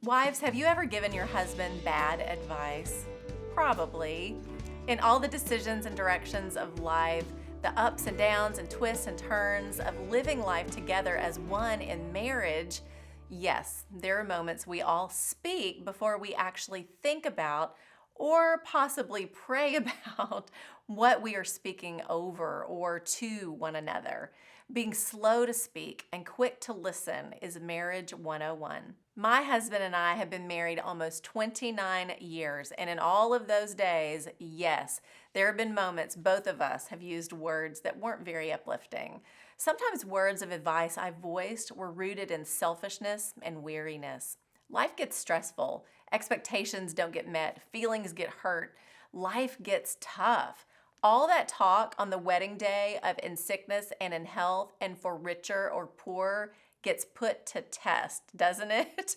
Wives, have you ever given your husband bad advice? Probably. In all the decisions and directions of life, the ups and downs and twists and turns of living life together as one in marriage, yes, there are moments we all speak before we actually think about or possibly pray about what we are speaking over or to one another. Being slow to speak and quick to listen is marriage 101. My husband and I have been married almost 29 years, and in all of those days, yes, there have been moments both of us have used words that weren't very uplifting. Sometimes words of advice I voiced were rooted in selfishness and weariness. Life gets stressful, expectations don't get met, feelings get hurt, life gets tough. All that talk on the wedding day of in sickness and in health and for richer or poorer gets put to test, doesn't it?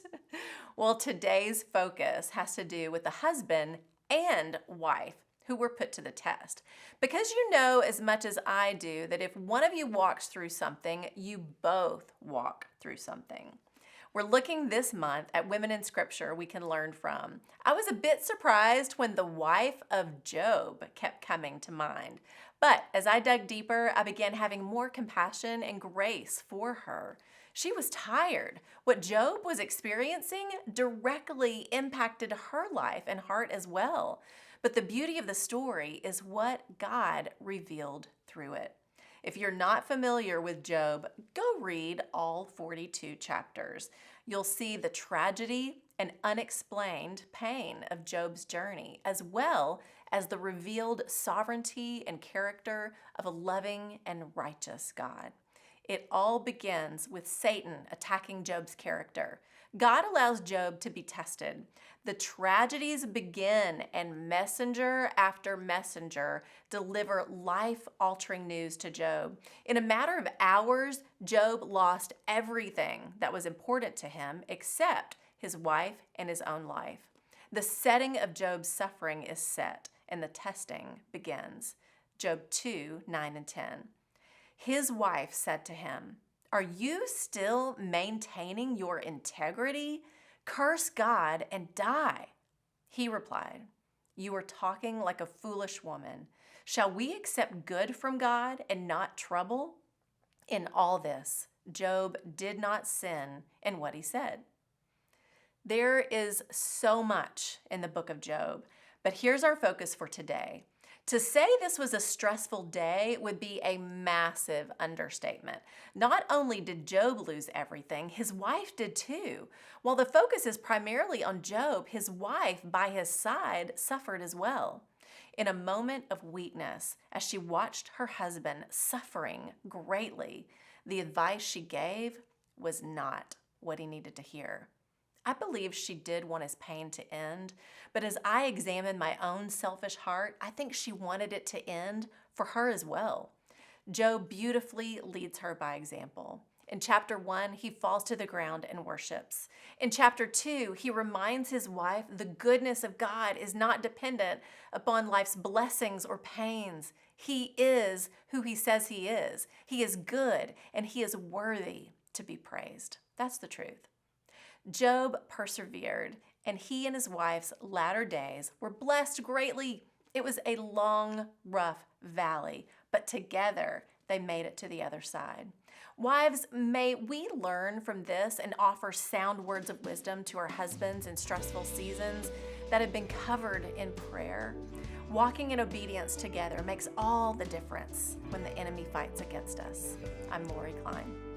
Well, today's focus has to do with the husband and wife who were put to the test. Because you know as much as I do that if one of you walks through something, you both walk through something. We're looking this month at women in scripture we can learn from. I was a bit surprised when the wife of Job kept coming to mind. But as I dug deeper, I began having more compassion and grace for her. She was tired. What Job was experiencing directly impacted her life and heart as well. But the beauty of the story is what God revealed through it. If you're not familiar with Job, go read all 42 chapters. You'll see the tragedy and unexplained pain of Job's journey, as well as the revealed sovereignty and character of a loving and righteous God. It all begins with Satan attacking Job's character. God allows Job to be tested. The tragedies begin, and messenger after messenger deliver life-altering news to Job. In a matter of hours, Job lost everything that was important to him except his wife and his own life. The setting of Job's suffering is set, and the testing begins. Job 2, 9 and 10. His wife said to him, "Are you still maintaining your integrity? Curse God and die." He replied, "You are talking like a foolish woman. Shall we accept good from God and not trouble?" In all this, Job did not sin in what he said. There is so much in the book of Job, but here's our focus for today. To say this was a stressful day would be a massive understatement. Not only did Job lose everything, his wife did too. While the focus is primarily on Job, his wife by his side suffered as well. In a moment of weakness, as she watched her husband suffering greatly, the advice she gave was not what he needed to hear. I believe she did want his pain to end, but as I examine my own selfish heart, I think she wanted it to end for her as well. Job beautifully leads her by example. In chapter 1, he falls to the ground and worships. In chapter 2, he reminds his wife the goodness of God is not dependent upon life's blessings or pains. He is who he says he is. He is good, and he is worthy to be praised. That's the truth. Job persevered, and he and his wife's latter days were blessed greatly. It was a long, rough valley, but together they made it to the other side. Wives, may we learn from this and offer sound words of wisdom to our husbands in stressful seasons that have been covered in prayer. Walking in obedience together makes all the difference when the enemy fights against us. I'm Lori Klein.